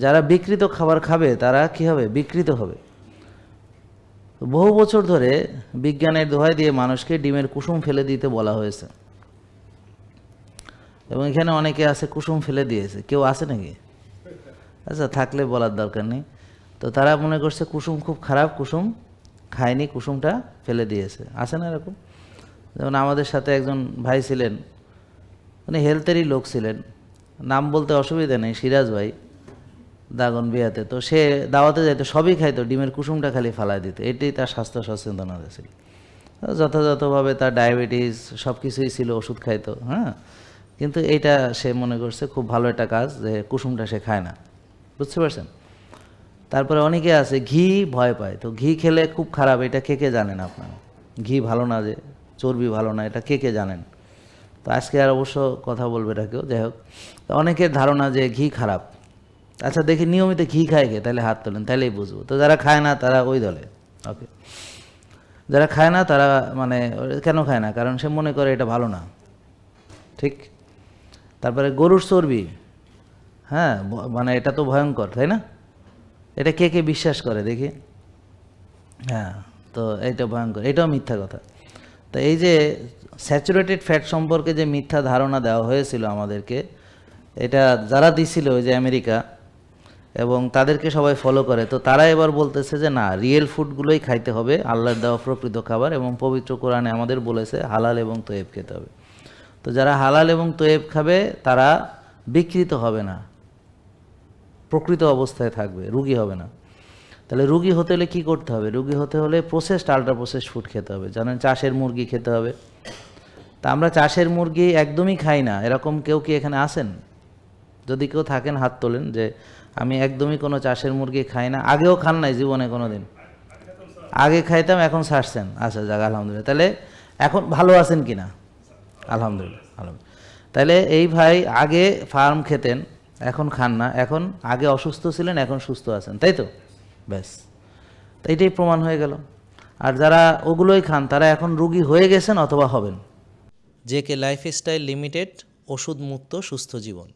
যারা বিকৃত খাবার খাবে তারা কি হবে? বিকৃত হবে। বহু বছর ধরে বিজ্ঞানের দোহাই দিয়ে মানুষকে ডিমের কুসুম ফেলে দিতে বলা হয়েছে, এবং এখানে অনেকে আছে কুসুম ফেলে দিয়েছে। কেউ আছে নাকি? আচ্ছা, থাকলে বলার দরকার নেই। তো তারা মনে করছে কুসুম খুব খারাপ, কুসুম খায়নি, কুসুমটা ফেলে দিয়েছে। আছে না এরকম? যেমন আমাদের সাথে একজন ভাই ছিলেন, উনি হেলথেরই লোক ছিলেন, নাম বলতে অসুবিধা নেই, সিরাজ ভাই, দাগন বিয়াতে। তো সে দাওয়াতে যাইতো, সবই খাইতো, ডিমের কুসুমটা খালি ফালাই দিত। এটাই তার স্বাস্থ্য সচেতনতা ছিল। যথাযথভাবে তার ডায়াবেটিস সব কিছুই ছিল, ওষুধ খাইতো, হ্যাঁ। কিন্তু এইটা সে মনে করছে খুব ভালো একটা কাজ, যে কুসুমটা সে খায় না। বুঝতে পারছেন? তারপরে অনেকে আছে ঘি ভয় পায়। তো ঘি খেলে খুব খারাপ, এটা কে কে জানেন আপনারা? ঘি ভালো না, যে চর্বি ভালো না, এটা কে কে জানেন? তো আজকে আর অবশ্য কথা বলবে না কেউ, যাই হোক। তো অনেকের ধারণা যে ঘি খারাপ। আচ্ছা, দেখি নিয়মিত ঘি খায় কে, তাহলে হাত তোলেন, তাহলেই বুঝবো। তো যারা খায় না তারা ওই দলে। ওকে, যারা খায় না তারা মানে কেন খায় না? কারণ সে মনে করে এটা ভালো না, ঠিক। তারপরে গরুর চর্বি, হ্যাঁ, মানে এটা তো ভয়ঙ্কর, তাই না? এটা কে কে বিশ্বাস করে দেখি? হ্যাঁ, তো এইটা ভয়ঙ্কর, এটাও মিথ্যা কথা। তো এই যে স্যাচুরেটেড ফ্যাট সম্পর্কে যে মিথ্যা ধারণা দেওয়া হয়েছিল আমাদেরকে, এটা যারা দিছিল, ওই যে আমেরিকা, এবং তাদেরকে সবাই ফলো করে, তো তারা এবার বলতেছে যে না, রিয়েল ফুডগুলোই খাইতে হবে, আল্লাহর দেওয়া প্রকৃত খাবার, এবং পবিত্র কোরআনে আমাদের বলেছে হালাল এবং তয়েব খেতে হবে। তো যারা হালাল এবং তয়েব খাবে তারা বিকৃত হবে না, প্রকৃত অবস্থায় থাকবে, রুগী হবে না। তাহলে রুগী হতে হলে কী করতে হবে? রুগী হতে হলে প্রসেসড, আল্ট্রা প্রসেসড ফুড খেতে হবে। জানেন, চাষের মুরগি খেতে হবে। তা আমরা চাষের মুরগি একদমই খাই না, এরকম কেউ কি এখানে আছেন? যদি কেউ থাকেন হাত তোলেন, যে আমি একদমই কোনো চাষের মুরগি খাই না, আগেও খান নাই জীবনে কোনো দিন? আগে খাইতাম, এখন ছাড়ছেন। আচ্ছা, যাক, আলহামদুলিল্লাহ। তাহলে এখন ভালো আছেন কি না? আলহামদুলিল্লাহ, আলহামদুলিল্লাহ। তাহলে এই ভাই আগে ফার্ম খেতেন, এখন খান না, এখন আগে অসুস্থ ছিলেন, এখন সুস্থ আছেন, তাই তো? ব্যাস, তো এটাই প্রমাণ হয়ে গেল। আর যারা ওগুলোই খান তারা এখন রুগী হয়ে গেছেন অথবা হবেন। জেকে লাইফস্টাইল লিমিটেড, ওষুধ মুক্ত সুস্থ জীবন।